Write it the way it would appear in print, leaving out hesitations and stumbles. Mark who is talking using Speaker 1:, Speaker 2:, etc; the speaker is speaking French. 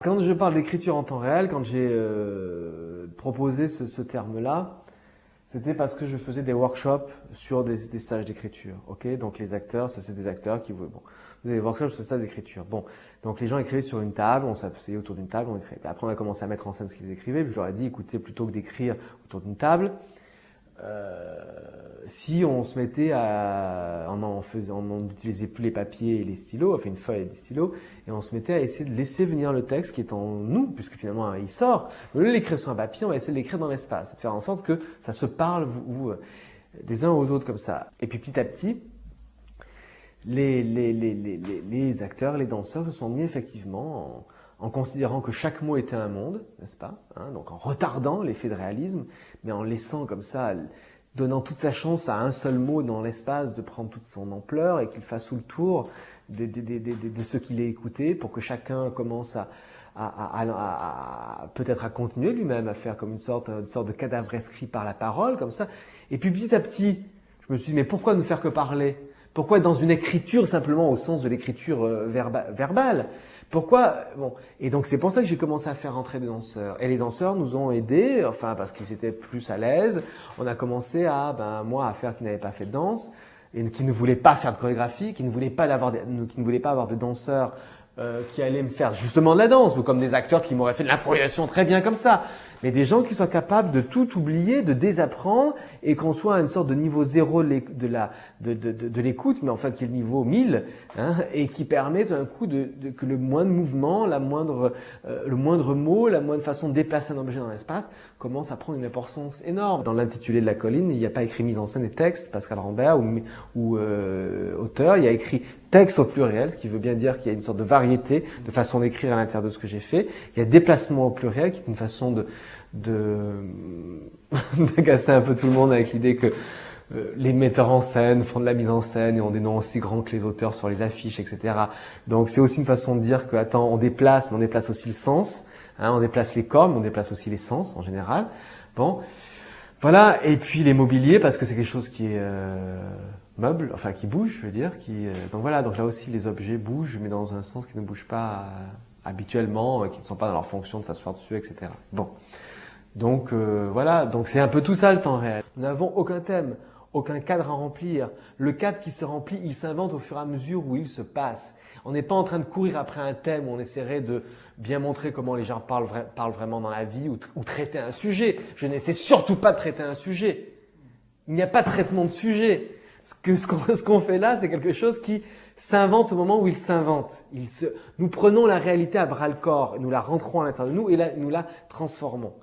Speaker 1: Quand je parle d'écriture en temps réel, quand j'ai proposé ce terme-là, c'était parce que je faisais des workshops sur des stages d'écriture. Ok, donc les acteurs, ça c'est des acteurs qui bon, des workshops sur des stages d'écriture. Bon, donc les gens écrivaient sur une table, on s'asseyait autour d'une table, on écrivait. Après on a commencé à mettre en scène ce qu'ils écrivaient. Puis je leur ai dit, écoutez, plutôt que d'écrire autour d'une table, si on se mettait on n'utilisait plus les papiers et les stylos, on fait une feuille et des stylos, et on se mettait à essayer de laisser venir le texte qui est en nous, puisque finalement il sort. Au lieu de l'écrire sur un papier, on va essayer de l'écrire dans l'espace, de faire en sorte que ça se parle des uns aux autres comme ça. Et puis petit à petit, les acteurs, les danseurs se sont mis effectivement en considérant que chaque mot était un monde, n'est-ce pas, hein, donc en retardant l'effet de réalisme, mais en laissant comme ça, donnant toute sa chance à un seul mot dans l'espace de prendre toute son ampleur et qu'il fasse tout le tour de ce qu'il a écouté pour que chacun commence peut-être à continuer lui-même, à faire comme une sorte de cadavresserie par la parole, comme ça. Et puis petit à petit, je me suis dit, mais pourquoi ne faire que parler? Pourquoi dans une écriture simplement au sens de l'écriture verbale? Pourquoi? Bon. Et donc c'est pour ça que j'ai commencé à faire entrer des danseurs. Et les danseurs nous ont aidés, enfin parce qu'ils étaient plus à l'aise. On a commencé moi à faire qui n'avaient pas fait de danse et qui ne voulaient pas faire de chorégraphie, qui ne voulaient pas avoir de danseurs qui allaient me faire justement de la danse, ou comme des acteurs qui m'auraient fait de l'improvisation très bien comme ça. Mais des gens qui soient capables de tout oublier, de désapprendre, et qu'on soit à une sorte de niveau zéro de l'écoute, mais en fait qui est le niveau 1000, hein, et qui permet d'un coup que le moindre mouvement, le moindre mot, la moindre façon de déplacer un objet dans l'espace commence à prendre une importance énorme. Dans l'intitulé de la colline, il n'y a pas écrit mise en scène et texte, Pascal Rambert, ou auteur, il y a écrit texte au pluriel, ce qui veut bien dire qu'il y a une sorte de variété de façon d'écrire à l'intérieur de ce que j'ai fait. Il y a déplacement au pluriel, qui est une façon d'agacer un peu tout le monde avec l'idée que les metteurs en scène font de la mise en scène et ont des noms aussi grands que les auteurs sur les affiches, etc. Donc c'est aussi une façon de dire que, attends, on déplace, mais on déplace aussi le sens. Hein, on déplace les corps, mais on déplace aussi les sens en général. Bon, voilà. Et puis les mobiliers, parce que c'est quelque chose qui est meuble, enfin qui bouge, je veux dire. Donc voilà. Donc là aussi, les objets bougent, mais dans un sens qui ne bouge pas habituellement, qui ne sont pas dans leur fonction de s'asseoir dessus, etc. Bon. Donc voilà. Donc c'est un peu tout ça le temps réel. Nous n'avons aucun thème, aucun cadre à remplir. Le cadre qui se remplit, il s'invente au fur et à mesure où il se passe. On n'est pas en train de courir après un thème où on essaierait de bien montrer comment les gens parlent vraiment dans la vie ou traiter un sujet. Je n'essaie surtout pas de traiter un sujet. Il n'y a pas de traitement de sujet. Ce qu'on fait là, c'est quelque chose qui s'invente au moment où il s'invente. Nous prenons la réalité à bras le corps, nous la rentrons à l'intérieur de nous et là, nous la transformons.